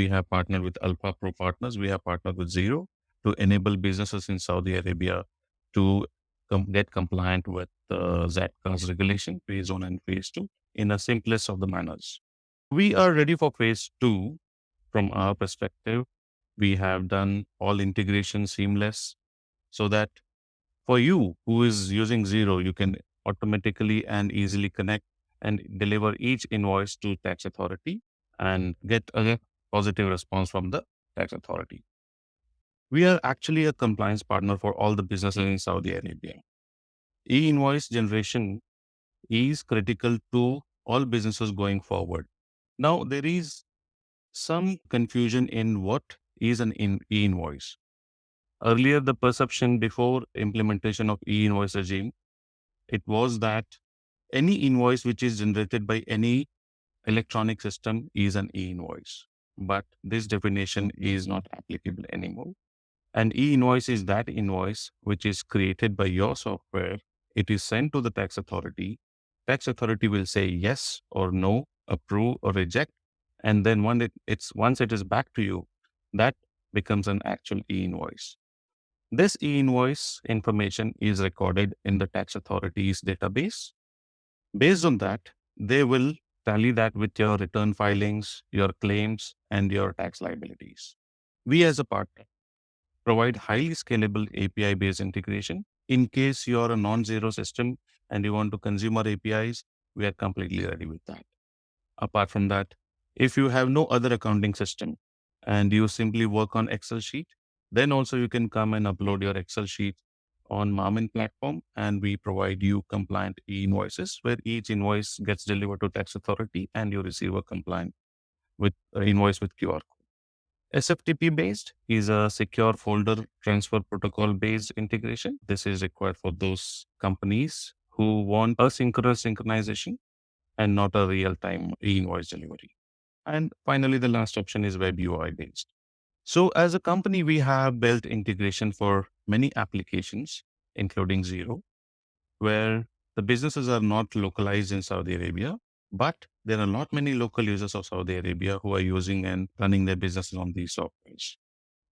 We have partnered with Alpha Pro Partners. We have partnered with Xero to enable businesses in Saudi Arabia to get compliant with the ZATCA's regulation, phase 1 and phase 2, in the simplest of the manners. We are ready for phase 2 from our perspective. We have done all integration seamless so that for you who is using Xero, you can automatically and easily connect and deliver each invoice to tax authority and get a positive response from the tax authority. We are actually a compliance partner for all the businesses in Saudi Arabia. E-invoice generation is critical to all businesses going forward. Now, there is some confusion in what is an e-invoice. Earlier, the perception before implementation of e-invoice regime, it was that any invoice which is generated by any electronic system is an e-invoice. But this definition is not applicable anymore. An e-invoice is that invoice which is created by your software. It is sent to the tax authority. Tax authority will say yes or no, approve or reject. And then once it is back to you, that becomes an actual e-invoice. This e-invoice information is recorded in the tax authority's database. Based on that, they will tally that with your return filings, your claims, and your tax liabilities. We as a partner provide highly scalable API-based integration. In case you are a non-Xero system and you want to consume our APIs, we are completely ready with that. Apart from that, if you have no other accounting system and you simply work on Excel sheet, then also you can come and upload your Excel sheet on Marmin platform, and we provide you compliant e-invoices where each invoice gets delivered to tax authority and you receive a compliant with invoice with QR code. SFTP based is a secure folder transfer protocol based integration. This is required for those companies who want asynchronous synchronization and not a real-time e-invoice delivery. And finally, the last option is web UI based. So as a company, we have built integration for many applications, including Xero, where the businesses are not localized in Saudi Arabia, but there are not many local users of Saudi Arabia who are using and running their businesses on these softwares.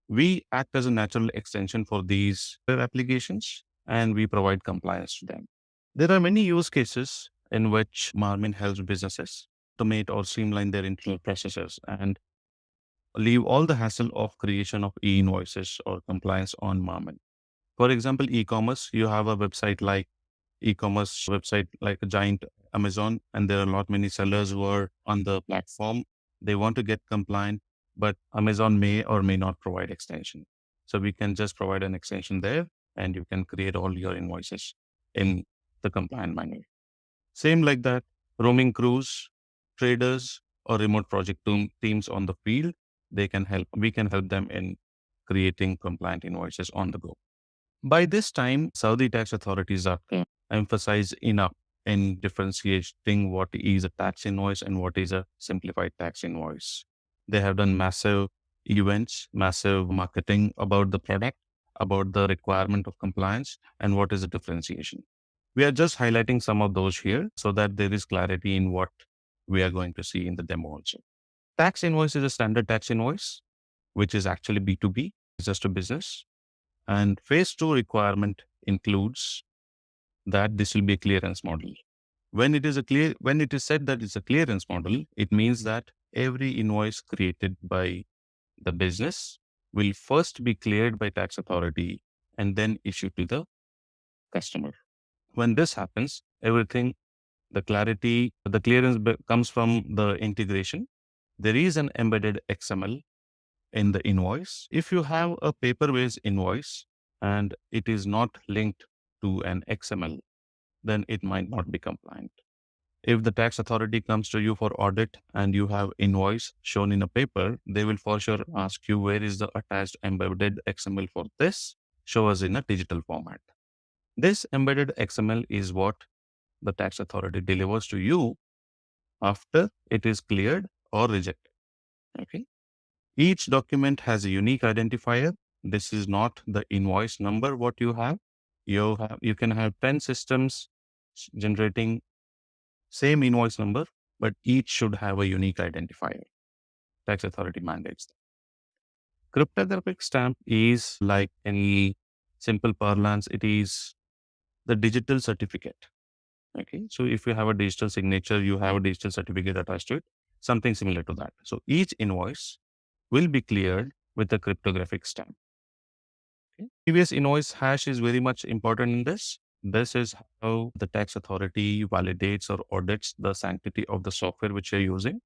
We act as a natural extension for these applications, and we provide compliance to them. There are many use cases in which Marmin helps businesses automate or streamline their internal processes and leave all the hassle of creation of e-invoices or compliance on Marmin. For example, e-commerce, you have a website like e-commerce website like a giant Amazon, and there are a lot many sellers who are on the platform. They want to get compliant, but Amazon may or may not provide extension. So we can just provide an extension there, and you can create all your invoices in the compliant manner. Same like that, roaming crews, traders, or remote project teams on the field, we can help them in creating compliant invoices on the go. By this time, Saudi tax authorities are emphasized enough in differentiating what is a tax invoice and what is a simplified tax invoice. They have done massive events, massive marketing about the product, about the requirement of compliance, and what is the differentiation. We are just highlighting some of those here so that there is clarity in what we are going to see in the demo also. Tax invoice is a standard tax invoice, which is actually B2B, just a business. And phase 2 requirement includes that this will be a clearance model. When it is said that it's a clearance model, it means that every invoice created by the business will first be cleared by tax authority and then issued to the customer. When this happens, everything, the clearance comes from the integration. There is an embedded XML in the invoice. If you have a paper-based invoice and it is not linked to an XML, then it might not be compliant. If the tax authority comes to you for audit and you have invoice shown in a paper, they will for sure ask you, where is the attached embedded XML for this? Show us in a digital format. This embedded XML is what the tax authority delivers to you after it is cleared or rejected. Okay. Each document has a unique identifier. This is not the invoice number what you have. You can have 10 systems generating same invoice number, but each should have a unique identifier. tax authority mandates. Cryptographic stamp is like any simple parlance, it is the digital certificate. Okay. So if you have a digital signature, you have a digital certificate attached to it, something similar to that. So each invoice will be cleared with a cryptographic stamp. Okay. Previous invoice hash is very much important in this. This is how the tax authority validates or audits the sanctity of the software which you're using.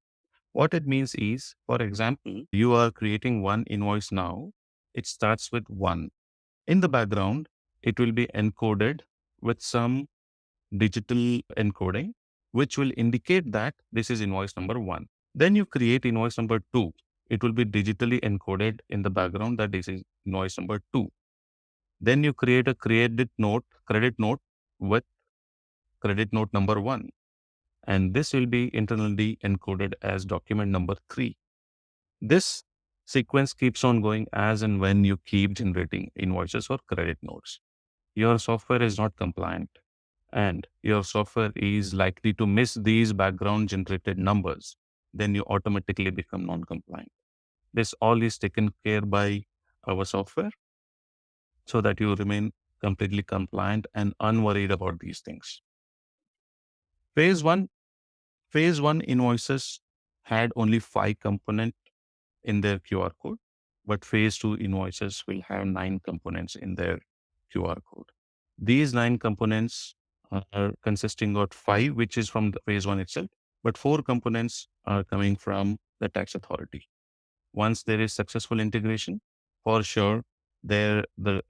What it means is, for example, you are creating one invoice now. It starts with 1. In the background, it will be encoded with some digital encoding, which will indicate that this is invoice number 1. Then you create invoice number 2. It will be digitally encoded in the background that this is invoice number 2. Then you create a credit note with credit note number 1. And this will be internally encoded as document number 3. This sequence keeps on going as and when you keep generating invoices or credit notes. Your software is not compliant and your software is likely to miss these background generated numbers. Then you automatically become non-compliant. This all is taken care by our software so that you remain completely compliant and unworried about these things. Phase one invoices had only 5 components in their QR code, but phase 2 invoices will have 9 components in their QR code. These 9 components are consisting of 5, which is from the phase 1 itself, but 4 components are coming from the tax authority. Once there is successful integration, for sure, the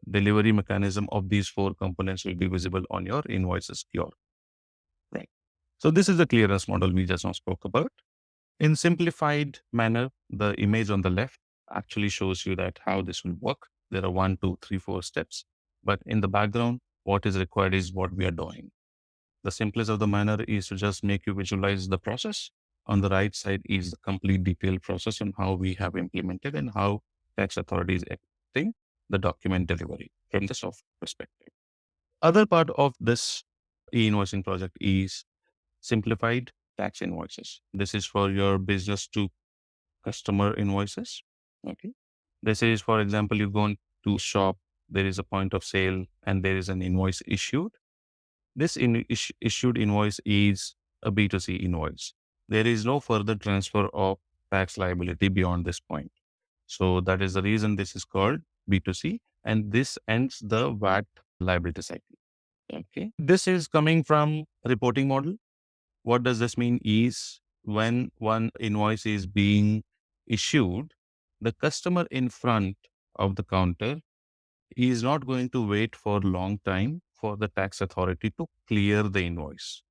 delivery mechanism of these 4 components will be visible on your invoices QR. Right. So this is the clearance model we just now spoke about. In simplified manner, the image on the left actually shows you that how this will work. There are 1, 2, 3, 4 steps, but in the background, what is required is what we are doing. The simplest of the manner is to just make you visualize the process. On the right side is the complete detailed process on how we have implemented and how tax authorities acting the document delivery from the software perspective. Other part of this e-invoicing project is simplified tax invoices. This is for your business to customer invoices. Okay. This is, for example, you go to shop, there is a point of sale and there is an invoice issued. This issued invoice is a B2C invoice. There is no further transfer of tax liability beyond this point. So that is the reason this is called B2C, and this ends the VAT liability cycle. Okay. This is coming from reporting model. What does this mean is when one invoice is being issued, the customer in front of the counter is not going to wait for a long time for the tax authority to clear the invoice.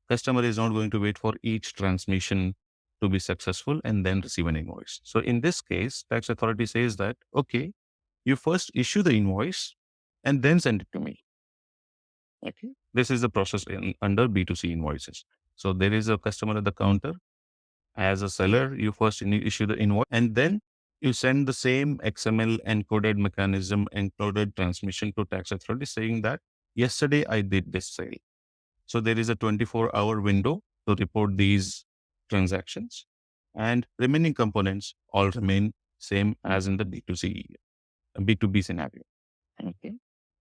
Customer is not going to wait for each transmission to be successful and then receive an invoice. So in this case, tax authority says that, okay, you first issue the invoice and then send it to me. Okay. This is the process under B2C invoices. So there is a customer at the counter. As a seller, you first issue the invoice and then you send the same XML encoded mechanism, encoded transmission to tax authority saying that yesterday I did this sale. So there is a 24-hour window to report these transactions and remaining components all remain same as in the B2B scenario. Okay.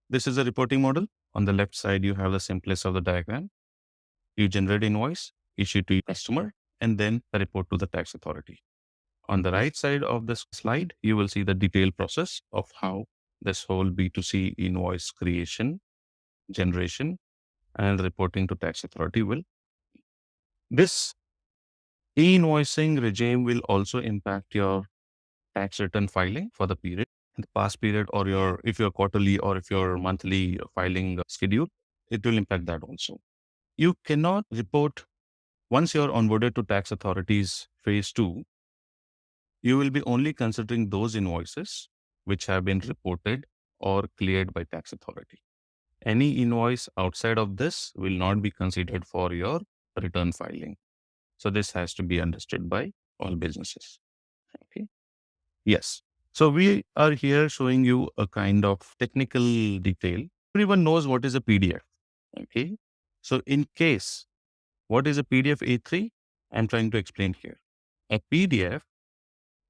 This is a reporting model. On the left side, you have the simplest of the diagram. You generate invoice, issue to your customer, and then the report to the tax authority. On the right side of this slide, you will see the detailed process of how this whole B2C invoice creation, generation, and reporting to tax authority will. This e-invoicing regime will also impact your tax return filing for the period, the past period, or if you're quarterly or if you're monthly filing schedule, it will impact that also. You cannot report once you're onboarded to tax authorities phase 2, you will be only considering those invoices which have been reported or cleared by tax authority. Any invoice outside of this will not be considered for your return filing. So this has to be understood by all businesses. Okay. Yes. So we are here showing you a kind of technical detail. Everyone knows what is a PDF. Okay. So in case, what is a PDF A3? I'm trying to explain here. A PDF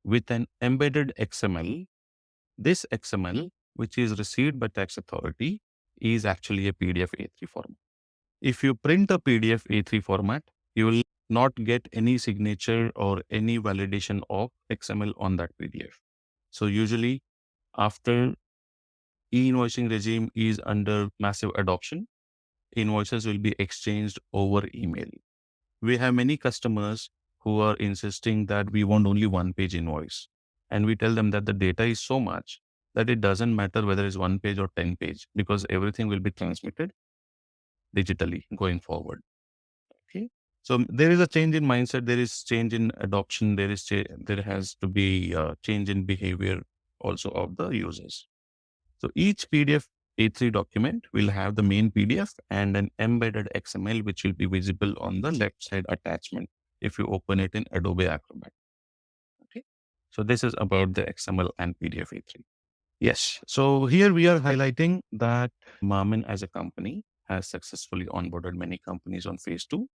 with an embedded XML. This XML, which is received by tax authority, is actually a PDF A3 format. If you print a PDF A3 format, you will not get any signature or any validation of XML on that PDF. So usually after e-invoicing regime is under massive adoption, invoices will be exchanged over email. We have many customers who are insisting that we want only one page invoice. And we tell them that the data is so much that it doesn't matter whether it's 1 page or 10 page, because everything will be transmitted digitally going forward. Okay. So there is a change in mindset, there is change in adoption, there has to be a change in behavior also of the users. So each PDF A3 document will have the main PDF and an embedded XML, which will be visible on the left side attachment if you open it in Adobe Acrobat. Okay. So this is about the XML and PDF A3. Yes. So here we are highlighting that Marmin as a company has successfully onboarded many companies on phase 2.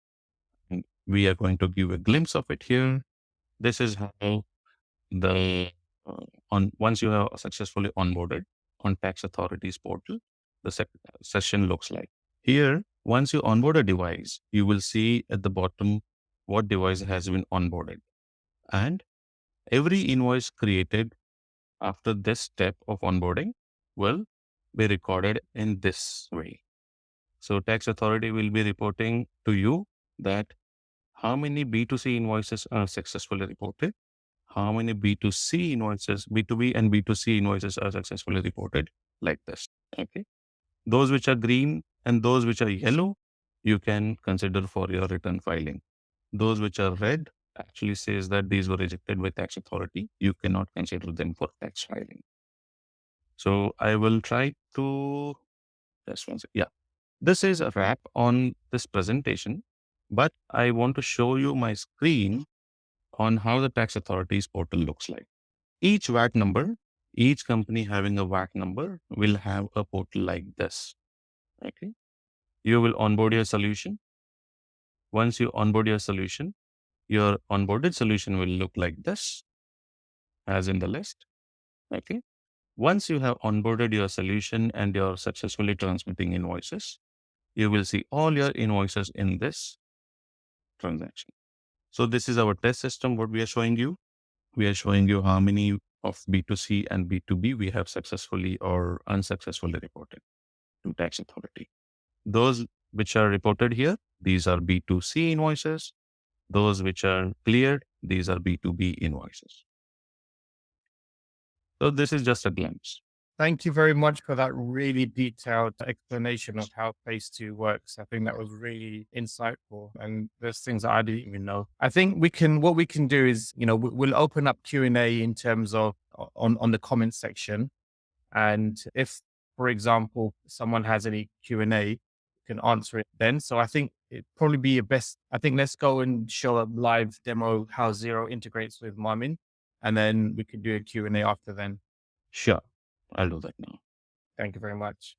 And we are going to give a glimpse of it here. This is how the once you have successfully onboarded on tax authorities portal, the session looks like. Here, once you onboard a device, you will see at the bottom what device has been onboarded. And every invoice created after this step of onboarding will be recorded in this way. So tax authority will be reporting to you that how many B2C invoices are successfully reported, how many B2C invoices, B2B and B2C invoices are successfully reported, like this. Okay. Those which are green and those which are yellow, you can consider for your return filing. Those which are red actually says that these were rejected by tax authority. You cannot consider them for tax filing. So I will try to just one second. Yeah. This is a wrap on this presentation, but I want to show you my screen on how the tax authorities portal looks like. Each VAT number, each company having a VAT number will have a portal like this. Okay. You will onboard your solution. Once you onboard your solution, your onboarded solution will look like this, as in the list. Okay. Once you have onboarded your solution and you're successfully transmitting invoices, you will see all your invoices in this transaction. So this is our test system, what we are showing you. We are showing you how many of B2C and B2B we have successfully or unsuccessfully reported to tax authority. Those which are reported here, these are B2C invoices. Those which are cleared, these are B2B invoices. So this is just a glimpse. Thank you very much for that really detailed explanation of how phase 2 works. I think that was really insightful, and there's things that I didn't even know. I think what we can do is, we'll open up Q&A in terms of on the comment section. And if, for example, someone has any Q&A, you can answer it then. So I think it'd probably be let's go and show a live demo how Xero integrates with Marmin, and then we can do a Q&A after then. Sure. I'll do that now. Thank you very much.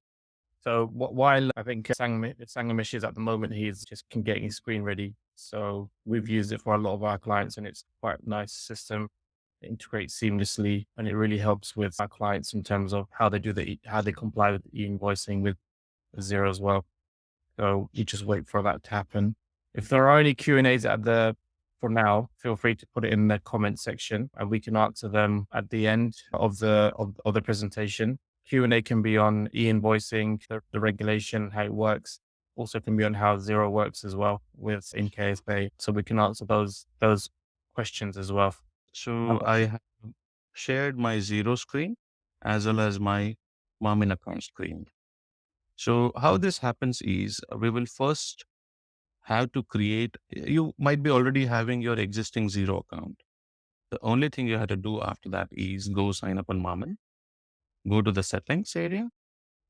So while I think Sangamish is at the moment, he's just getting his screen ready. So we've used it for a lot of our clients, and it's quite a nice system. It integrates seamlessly, and it really helps with our clients in terms of how they how they comply with e-invoicing with Xero as well. So you just wait for that to happen. If there are any Q&As for now, feel free to put it in the comment section, and we can answer them at the end of the presentation. Q&A can be on e-invoicing, the regulation, how it works. Also can be on how Xero works as well in KSA. So we can answer those questions as well. So I have shared my Xero screen as well as my Marmin account screen. So how this happens is we will first have to create, you might be already having your existing Xero account. The only thing you have to do after that is go sign up on Marmin, go to the settings area.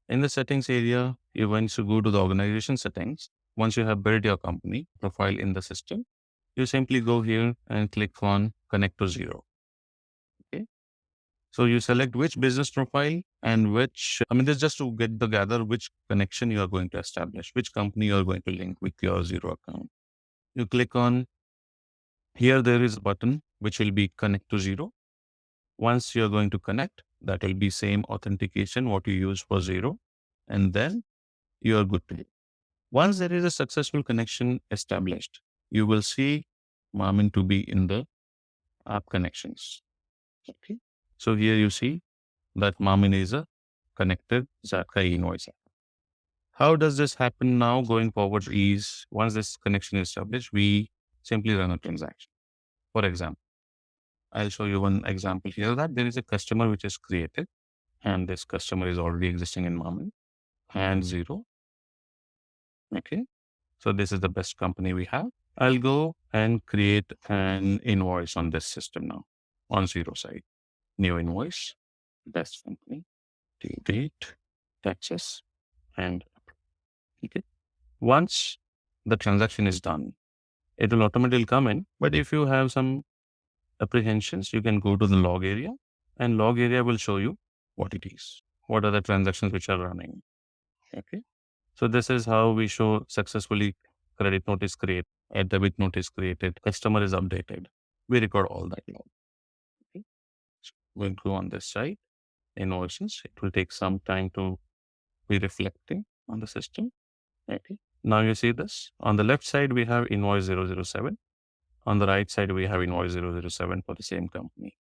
In the settings area, you want to go to the organization settings. Once you have built your company profile in the system, you simply go here and click on connect to Xero. Okay. So you select which business profile and this is just to gather which connection you are going to establish, which company you are going to link with your Xero account. You click on, here there is a button which will be connect to Xero. Once you're going to connect, that will be same authentication what you use for Xero, and then you are good to go. Once there is a successful connection established, you will see Marmin to be in the app connections. Okay. So here you see that Marmin is a connected ZATCA E-Invoice app. How does this happen now going forward is once this connection is established, we simply run a transaction. For example, I'll show you one example here that there is a customer which is created and this customer is already existing in Marmin and Xero. Okay. So this is the best company we have. I'll go and create an invoice on this system now on Xero side. New invoice, best company, due date, taxes, and okay. Once the transaction is done, it will automatically come in. But if you have some apprehensions, you can go to the log area and log area will show you what it is. What are the transactions which are running? Okay. So this is how we show successfully credit notice created, a debit notice created, customer is updated. We record all that log. Okay. So we'll go on this side, invoices. It will take some time to be reflecting on the system. Okay. Now you see this. On the left side, we have invoice 007. On the right side, we have invoice 007 for the same company.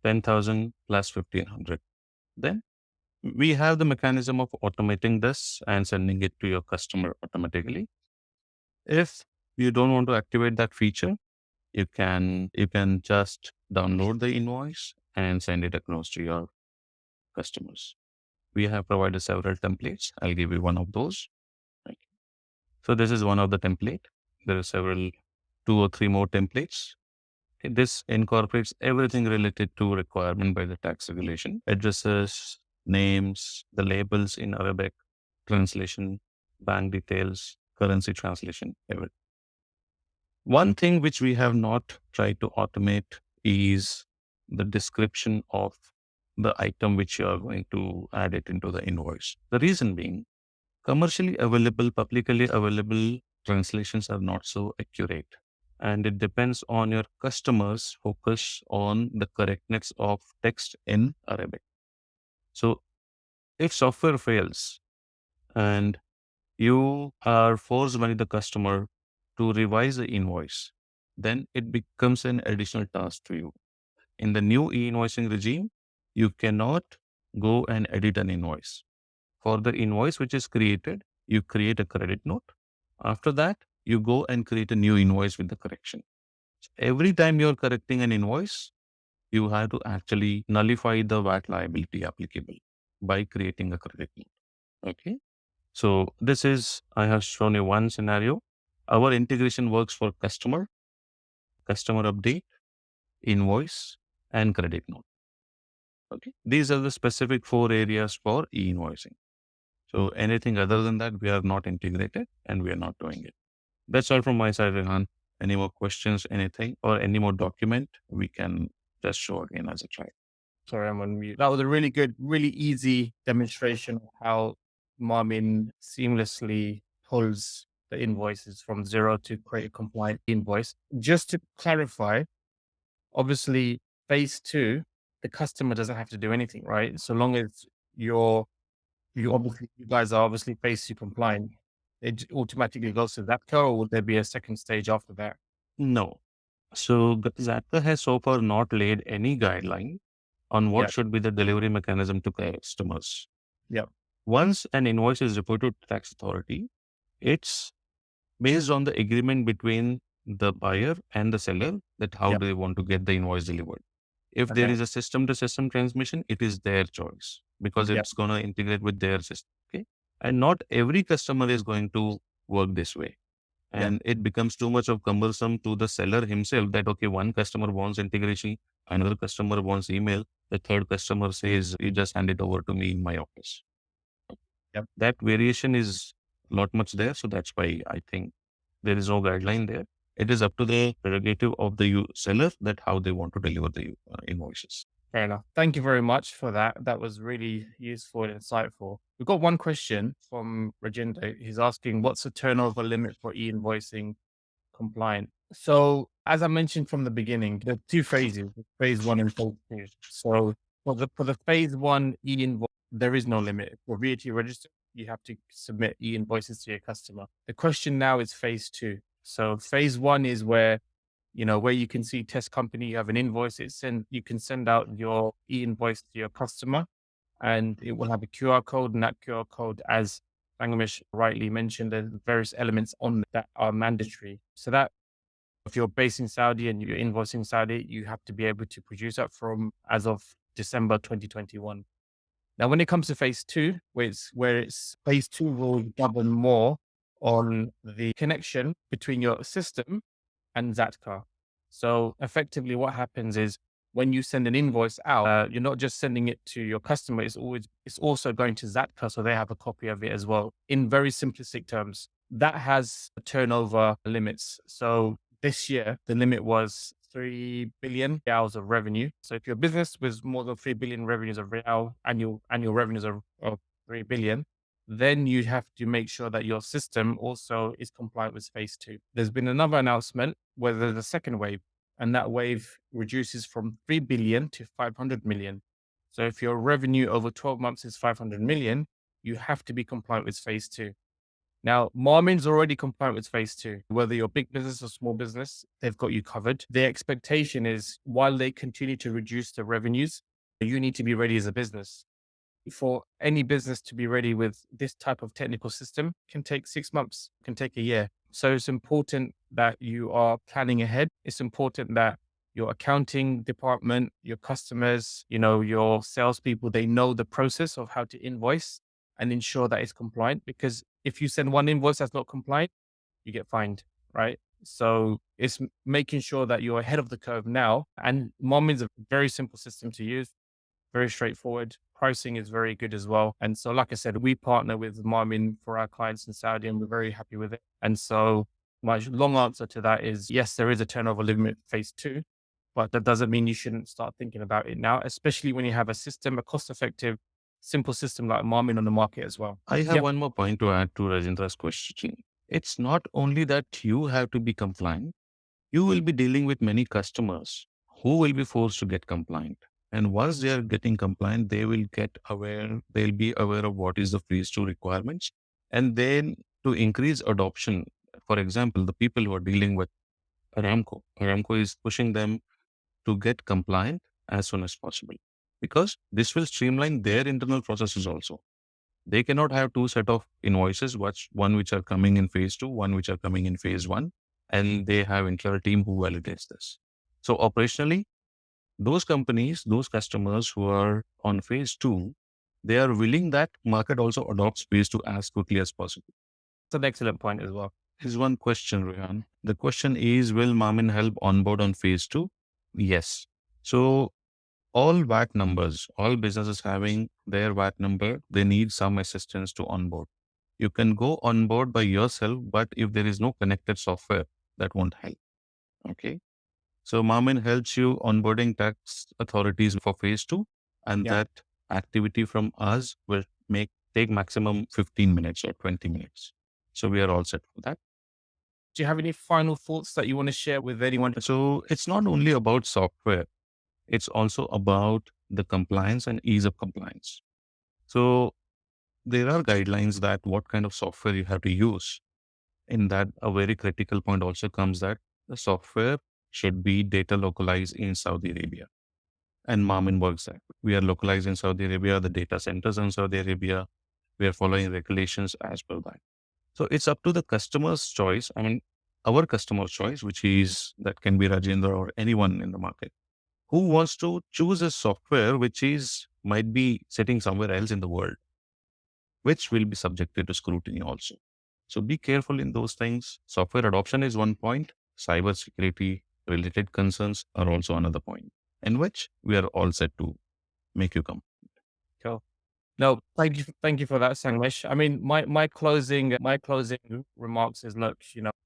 10,000 plus 1,500. Then we have the mechanism of automating this and sending it to your customer automatically. If you don't want to activate that feature, you can just download the invoice and send it across to your customers. We have provided several templates. I'll give you one of those. Right. So this is one of the template. There are several, 2 or 3 more templates. This incorporates everything related to requirement by the tax regulation, addresses, names, the labels in Arabic, translation, bank details, currency translation, everything. One thing which we have not tried to automate is the description of the item which you are going to add it into the invoice. The reason being, commercially available, publicly available translations are not so accurate. And it depends on your customers' focus on the correctness of text in Arabic. So if software fails and you are forced by the customer to revise the invoice, then it becomes an additional task to you. In the new e-invoicing regime, you cannot go and edit an invoice. For the invoice which is created, you create a credit note. After that, you go and create a new invoice with the correction. So every time you're correcting an invoice, you have to actually nullify the VAT liability applicable by creating a credit note. Okay. So this is, I have shown you one scenario. Our integration works for customer update, invoice, and credit note. Okay. These are the specific 4 areas for e-invoicing. So anything other than that, we are not integrated and we are not doing it. That's all from my side, Rehan. Any more questions, anything, or any more document, we can just show again as a try. Sorry, I'm on mute. That was a really good, really easy demonstration of how Marmin seamlessly pulls the invoices from Xero to create a compliant invoice. Just to clarify, obviously, phase 2, the customer doesn't have to do anything, right? So long as you guys are obviously phase 2 compliant, it automatically goes to ZATCA, or would there be a second stage after that? No. So ZATCA has so far not laid any guideline on what Yeah. should be the delivery mechanism to customers. Yeah. Once an invoice is reported to tax authority, it's based on the agreement between the buyer and the seller that how Yeah. they want to get the invoice delivered. If there Okay. is a system to system transmission, it is their choice because Yeah. it's going to integrate with their system. Okay. And not every customer is going to work this way. Yeah. And it becomes too much of cumbersome to the seller himself that, okay, one customer wants integration, another customer wants email, the third customer says, you just hand it over to me in my office. Yep. That variation is not much there. So that's why I think there is no guideline there. It is up to the prerogative of the seller that how they want to deliver the invoices. Fair enough. Thank you very much for that. That was really useful and insightful. We've got one question from Rajendra. He's asking, what's the turnover limit for e-invoicing compliant So as I mentioned from the beginning, there are two phases, phase one and phase two. So for the phase one e-invoice, there is no limit. For VAT register, you have to submit e-invoices to your customer. The question now is phase two. So phase one is where you can see test company, you have an invoice, you can send out your e-invoice to your customer and it will have a QR code, and that QR code, as Bangladesh rightly mentioned, there's various elements on that are mandatory. So that if you're based in Saudi and you're invoicing Saudi, you have to be able to produce that from as of December 2021. Now, when it comes to phase two, where it's phase two will govern more on the connection between your system and ZATCA. So effectively what happens is when you send an invoice out, you're not just sending it to your customer, it's also going to ZATCA. So they have a copy of it as well. In very simplistic terms, that has turnover limits. So this year, the limit was 3 billion reals of revenue. So if your business with more than 3 billion revenues of real, annual revenues of 3 billion, then you have to make sure that your system also is compliant with phase two. There's been another announcement where there's a second wave, and that wave reduces from 3 billion to 500 million. So if your revenue over 12 months is 500 million, you have to be compliant with phase two. Now, Marmin's already compliant with phase two. Whether you're big business or small business, they've got you covered. The expectation is while they continue to reduce the revenues, you need to be ready as a business. For any business to be ready with this type of technical system can take 6 months, can take a year. So it's important that you are planning ahead. It's important that your accounting department, your customers, your salespeople, they know the process of how to invoice and ensure that it's compliant. Because if you send one invoice that's not compliant, you get fined, right? So it's making sure that you're ahead of the curve now. And Mom is a very simple system to use, very straightforward. Pricing is very good as well. And so, like I said, we partner with Marmin for our clients in Saudi and we're very happy with it. And so my long answer to that is yes, there is a turnover limit phase two, but that doesn't mean you shouldn't start thinking about it now, especially when you have a system, a cost effective, simple system like Marmin on the market as well. I have Yep. one more point to add to Rajendra's question. It's not only that you have to be compliant, you will be dealing with many customers who will be forced to get compliant. And once they are getting compliant, they'll be aware of what is the phase two requirements. And then to increase adoption, for example, the people who are dealing with Aramco is pushing them to get compliant as soon as possible because this will streamline their internal processes also. They cannot have two set of invoices, one which are coming in phase two, one which are coming in phase one, and they have internal team who validates this. So operationally, those companies, those customers who are on phase two, they are willing that market also adopts phase two as quickly as possible. That's an excellent point as well. Here's one question, Rehan. The question is, will Marmin help onboard on phase two? Yes. So all VAT numbers, all businesses having their VAT number, they need some assistance to onboard. You can go onboard by yourself, but if there is no connected software, that won't help. Okay. So Marmin helps you onboarding tax authorities for phase two, and Yeah. that activity from us will take maximum 15 minutes or 20 minutes. So we are all set for that. Do you have any final thoughts that you want to share with anyone? So it's not only about software, it's also about the compliance and ease of compliance. So there are guidelines that what kind of software you have to use. In that, a very critical point also comes that the software should be data localized in Saudi Arabia. And Marmin works that. We are localized in Saudi Arabia, the data centers in Saudi Arabia. We are following regulations as per that. So it's up to the customer's choice. I mean, our customer's choice, which is that can be Rajendra or anyone in the market who wants to choose a software which might be sitting somewhere else in the world, which will be subjected to scrutiny also. So be careful in those things. Software adoption is one point. Cybersecurity related concerns are also another point, in which we are all set to make you come. Cool. No, thank you for that, Sangmesh. I mean, my closing remarks is, look,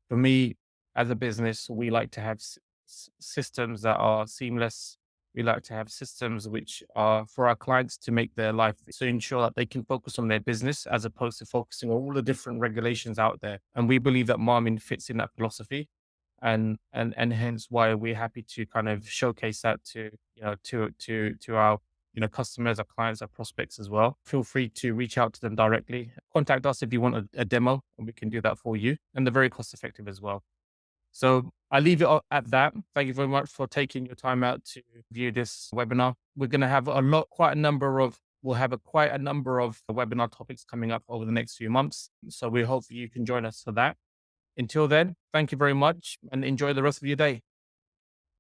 for me as a business, we like to have systems that are seamless. We like to have systems which are for our clients to make their life to ensure that they can focus on their business as opposed to focusing on all the different regulations out there. And we believe that Marmin fits in that philosophy. and hence why we're happy to kind of showcase that to, to our, customers, our clients, our prospects as well. Feel free to reach out to them directly. Contact us if you want a demo, and we can do that for you. And they're very cost effective as well. So I leave it at that. Thank you very much for taking your time out to view this webinar. We're going to have we'll have quite a number of webinar topics coming up over the next few months. So we hope you can join us for that. Until then, thank you very much and enjoy the rest of your day.